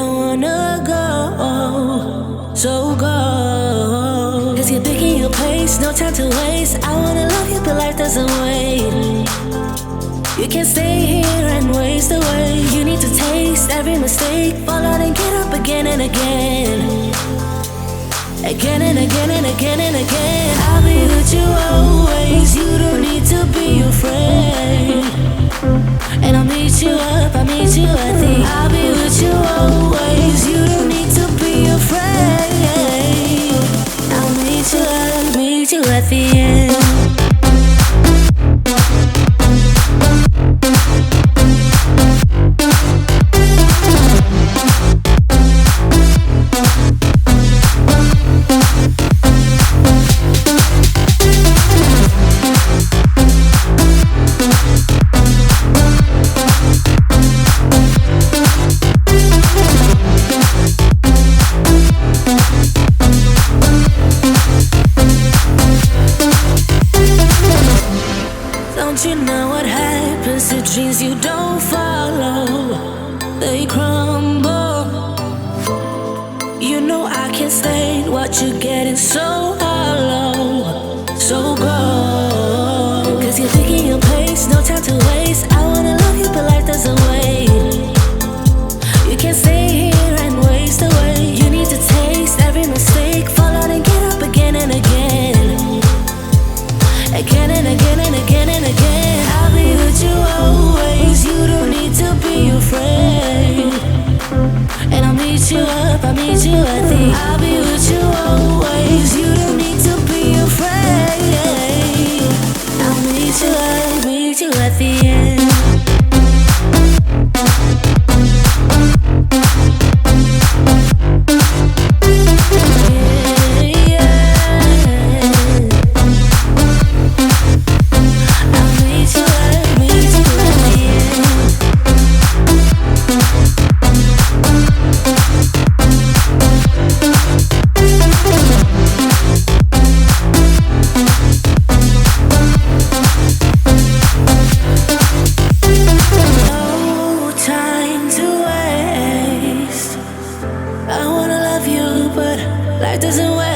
don't wanna go, so go. Cause you're picking your pace, no time to waste. I wanna love you, but life doesn't wait. You can't stay here and waste away. You need to taste every mistake, fall out and get up again and again. Again and again and again and again. I'll be with you always, you don't need to be afraid. And I'll meet you up, I'll meet you at the. I'll be with you always, you don't need to be afraid. I'll meet you at the end. Don't you know what happens to dreams you don't follow? They crumble. You know I can't stay, what you're getting so hollow. So go. Cause you're picking your pace, no time to waste. I wanna love you, but life doesn't wait. You can't stay here and waste away. You need to taste every mistake, fall out and get up again and again. Again and again and again and again. I'll be with you always, you don't need to be afraid. And I'll meet you up, I'll meet you at the. I'll be with you always, you don't need to be afraid. I'll meet you at the end. Life doesn't wait.